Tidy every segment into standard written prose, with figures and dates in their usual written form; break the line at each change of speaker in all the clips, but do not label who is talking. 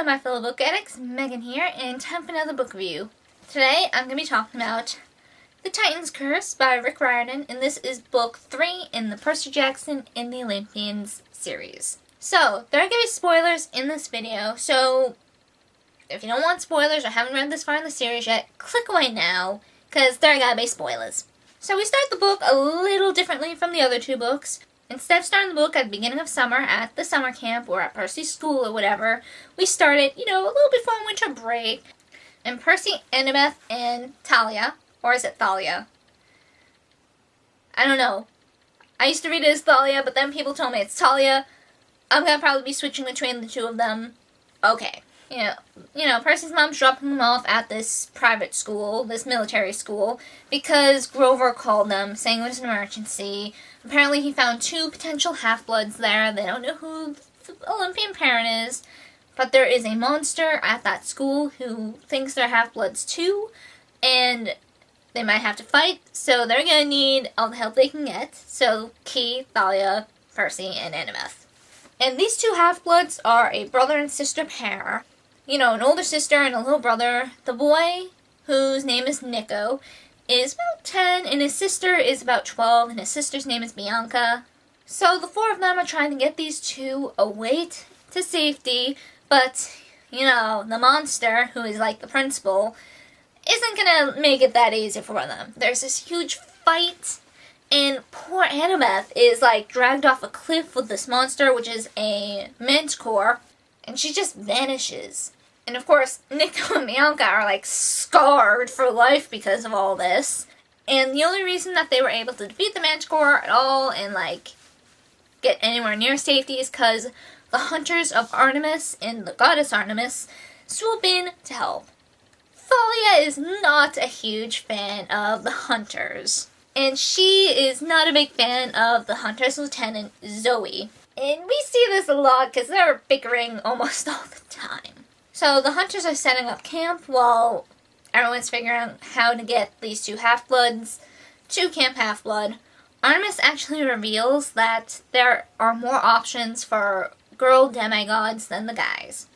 my fellow book addicts, Megan here, and time for another book review. Today I'm going to be talking about The Titan's Curse by Riordan, and this is book 3 in the Percy Jackson and the Olympians series. So, there are going to be spoilers in this video, so if you don't want spoilers or haven't read this far in the series yet, click away now, because there are going to be spoilers. So we start the book a little differently from the other two books. Instead of starting the book at the beginning of summer at the summer camp or at Percy's school or whatever, we started, a little before winter break. And Percy, Annabeth, and Talia, or is it Thalia? I don't know. I used to read it as Thalia, but then people told me it's Talia. I'm going to probably be switching between the two of them. Okay. Percy's mom's dropping them off at this private school, this military school, because Grover called them, saying it was an emergency. Apparently he found 2 potential half-bloods there. They don't know who the Olympian parent is, but there is a monster at that school who thinks they're half-bloods too, and they might have to fight, so they're going to need all the help they can get. So, Key, Thalia, Percy, and Annabeth. And these 2 half-bloods are a brother and sister pair. An older sister and a little brother. The boy, whose name is Nico, is about 10, and his sister is about 12, and his sister's name is Bianca. So the 4 of them are trying to get these 2 away to safety, but, the monster, who is like the principal, isn't gonna make it that easy for them. There's this huge fight, and poor Annabeth is, dragged off a cliff with this monster, which is a manticore, and she just vanishes. And of course, Nico and Bianca are, scarred for life because of all this. And the only reason that they were able to defeat the manticore at all and, get anywhere near safety is because the hunters of Artemis and the goddess Artemis swoop in to help. Thalia is not a huge fan of the hunters. And she is not a big fan of the hunter's lieutenant, Zoe. And we see this a lot because they're bickering almost all the time. So the hunters are setting up camp while everyone's figuring out how to get these 2 half-bloods to Camp Half-Blood. Artemis actually reveals that there are more options for girl demigods than the guys.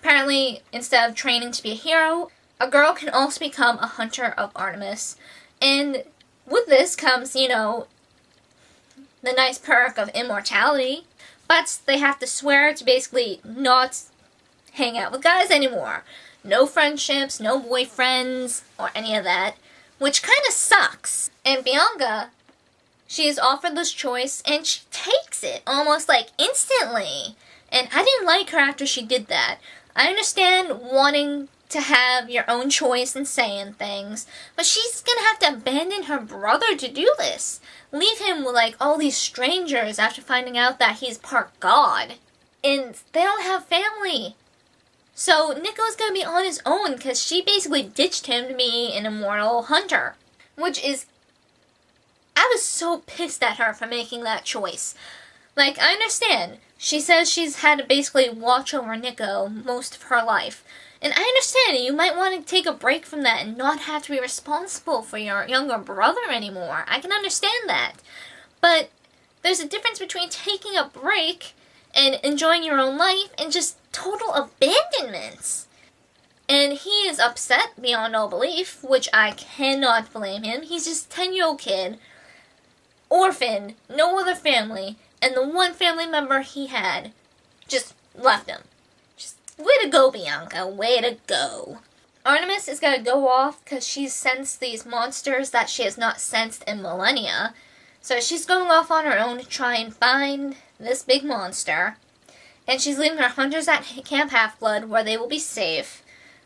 Apparently, instead of training to be a hero, a girl can also become a hunter of Artemis. And with this comes, the nice perk of immortality. But they have to swear to basically not hang out with guys anymore. No friendships, no boyfriends, or any of that. Which kind of sucks. And Bianca, she is offered this choice, and she takes it almost instantly. And I didn't like her after she did that. I understand wanting to have your own choice and saying things, but she's gonna have to abandon her brother to do this. Leave him with all these strangers after finding out that he's part god. And they don't have family. So Nico's gonna be on his own because she basically ditched him to be an immortal hunter. I was so pissed at her for making that choice. I understand. She says she's had to basically watch over Nico most of her life. And I understand you might want to take a break from that and not have to be responsible for your younger brother anymore. I can understand that. But there's a difference between taking a break and enjoying your own life and just total abandonment. And he is upset beyond all belief, which I cannot blame him. He's just a 10-year-old kid, orphaned, no other family, and the one family member he had just left him. Way to go, Bianca. Way to go. Artemis is going to go off because she's sensed these monsters that she has not sensed in millennia. So she's going off on her own to try and find this big monster. And she's leaving her hunters at Camp Half-Blood where they will be safe.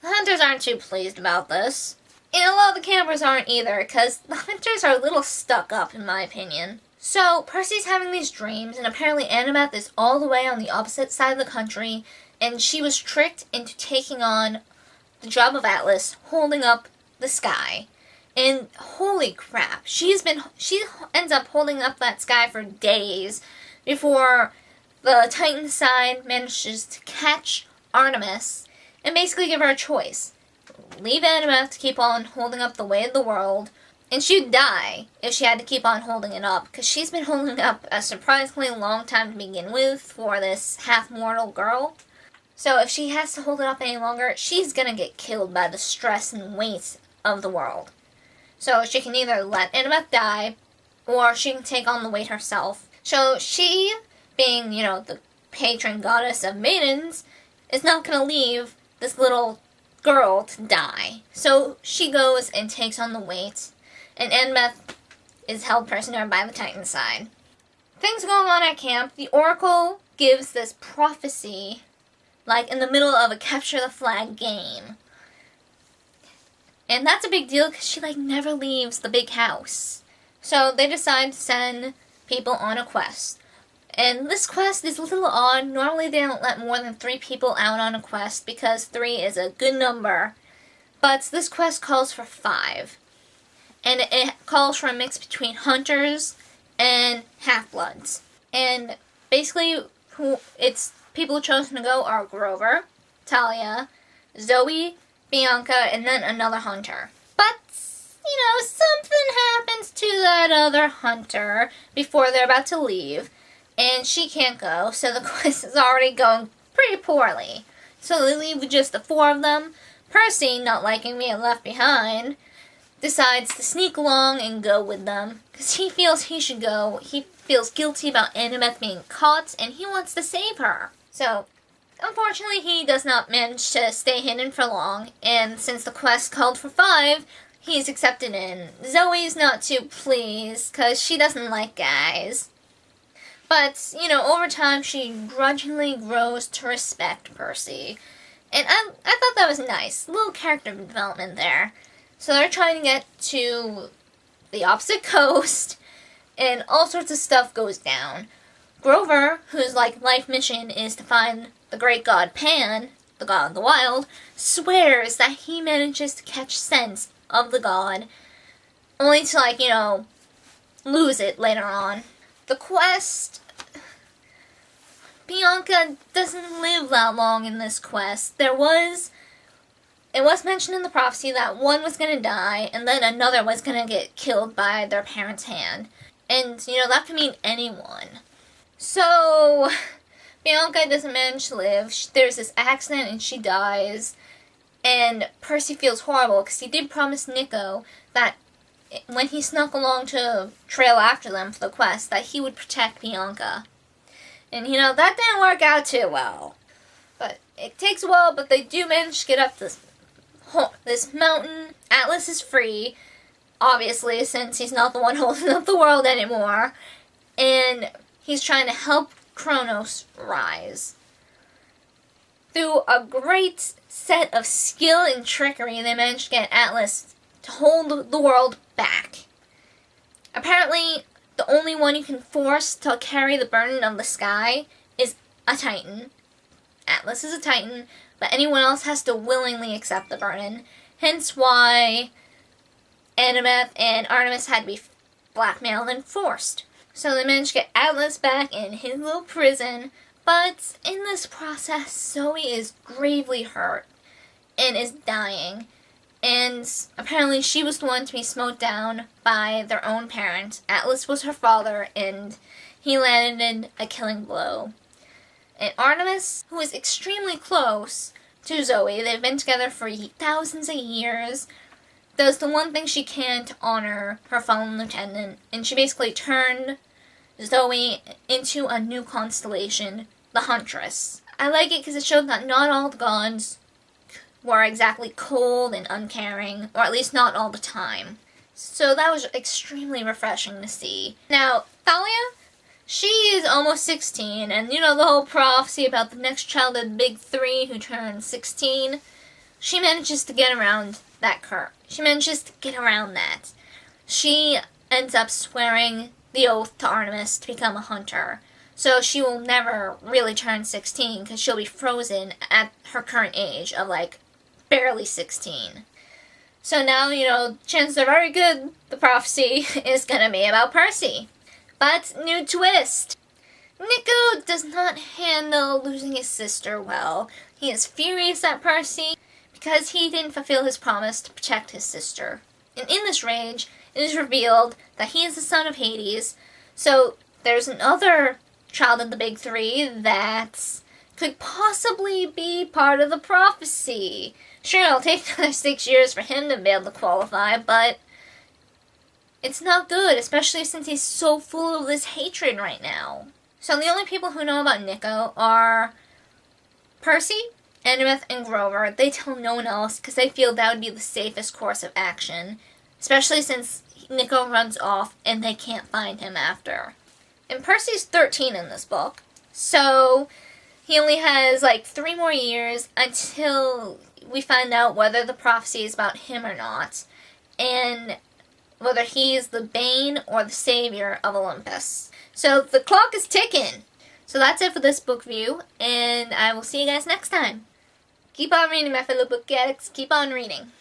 The hunters aren't too pleased about this. And a lot of the campers aren't either because the hunters are a little stuck up in my opinion. So Percy's having these dreams, and apparently Annabeth is all the way on the opposite side of the country, and she was tricked into taking on the job of Atlas, holding up the sky. And holy crap, she ends up holding up that sky for days before the Titan side manages to catch Artemis and basically give her a choice. Leave Annabeth to keep on holding up the weight of the world, and she'd die if she had to keep on holding it up, because she's been holding it up a surprisingly long time to begin with for this half-mortal girl. So if she has to hold it up any longer, she's gonna get killed by the stress and weight of the world. So she can either let Annabeth die, or she can take on the weight herself. So she, being, the patron goddess of maidens, is not gonna leave this little girl to die. So she goes and takes on the weight, and Annabeth is held prisoner by the Titan's side. Things going on at camp. The Oracle gives this prophecy, like in the middle of a capture the flag game. And that's a big deal because she never leaves the big house. So they decide to send people on a quest. And this quest is a little odd. Normally they don't let more than 3 people out on a quest because 3 is a good number. But this quest calls for 5. And it calls for a mix between hunters and half-bloods. And basically, it's people chosen to go are Grover, Talia, Zoe, Bianca, and then another hunter. But, something happens to that other hunter before they're about to leave, and she can't go, so the quest is already going pretty poorly. So they leave with just the 4 of them. Percy, not liking being left behind, decides to sneak along and go with them, because he feels he should go. He feels guilty about Annabeth being caught, and he wants to save her. So, unfortunately, he does not manage to stay hidden for long, and since the quest called for 5, he's accepted in. Zoe's not too pleased, because she doesn't like guys. But, over time, she grudgingly grows to respect Percy. And I thought that was nice. A little character development there. So they're trying to get to the opposite coast, and all sorts of stuff goes down. Grover, whose life mission is to find the great god Pan, the god of the wild, swears that he manages to catch scent of the god, only to, lose it later on. The quest... Bianca doesn't live that long in this quest. It was mentioned in the prophecy that one was going to die, and then another was going to get killed by their parents' hand. And, that could mean anyone. So, Bianca doesn't manage to live. There's this accident and she dies. And Percy feels horrible because he did promise Nico that when he snuck along to trail after them for the quest, that he would protect Bianca. And, that didn't work out too well. But it takes a while, but they do manage to get up this mountain. Atlas is free, obviously, since he's not the one holding up the world anymore. And he's trying to help Kronos rise. Through a great set of skill and trickery, they managed to get Atlas to hold the world back. Apparently, the only one you can force to carry the burden of the sky is a Titan. Atlas is a Titan, but anyone else has to willingly accept the burden. Hence why Annabeth and Artemis had to be blackmailed and forced. So they managed to get Atlas back in his little prison, but in this process, Zoe is gravely hurt and is dying. And apparently she was the one to be smote down by their own parent. Atlas was her father, and he landed a killing blow. And Artemis, who is extremely close to Zoe, they've been together for thousands of years, does the one thing she can to honor her fallen lieutenant, and she basically turned Zoe into a new constellation, the Huntress. I like it because it showed that not all the gods were exactly cold and uncaring, or at least not all the time. So that was extremely refreshing to see. Now, Thalia, she is almost 16, and the whole prophecy about the next child of the big 3 who turns 16, she manages to get around that curve. She manages to get around that. She ends up swearing the oath to Artemis to become a hunter. So she will never really turn 16 because she'll be frozen at her current age of barely 16. So now, chances are very good the prophecy is going to be about Percy. But, new twist. Nico does not handle losing his sister well. He is furious at Percy because he didn't fulfill his promise to protect his sister. And in this rage, it is revealed that he is the son of Hades. So there's another child of the big 3 that could possibly be part of the prophecy. Sure, it'll take another 6 years for him to be able to qualify, but it's not good, especially since he's so full of this hatred right now. So the only people who know about Nico are Percy, Annabeth, and Grover. They tell no one else because they feel that would be the safest course of action, especially since Nico runs off and they can't find him after. And Percy's 13 in this book, so he only has like 3 more years until we find out whether the prophecy is about him or not, and whether he is the bane or the savior of Olympus. So the clock is ticking. So that's it for this book review, and I will see you guys next time. Keep on reading, my fellow book addicts. Keep on reading.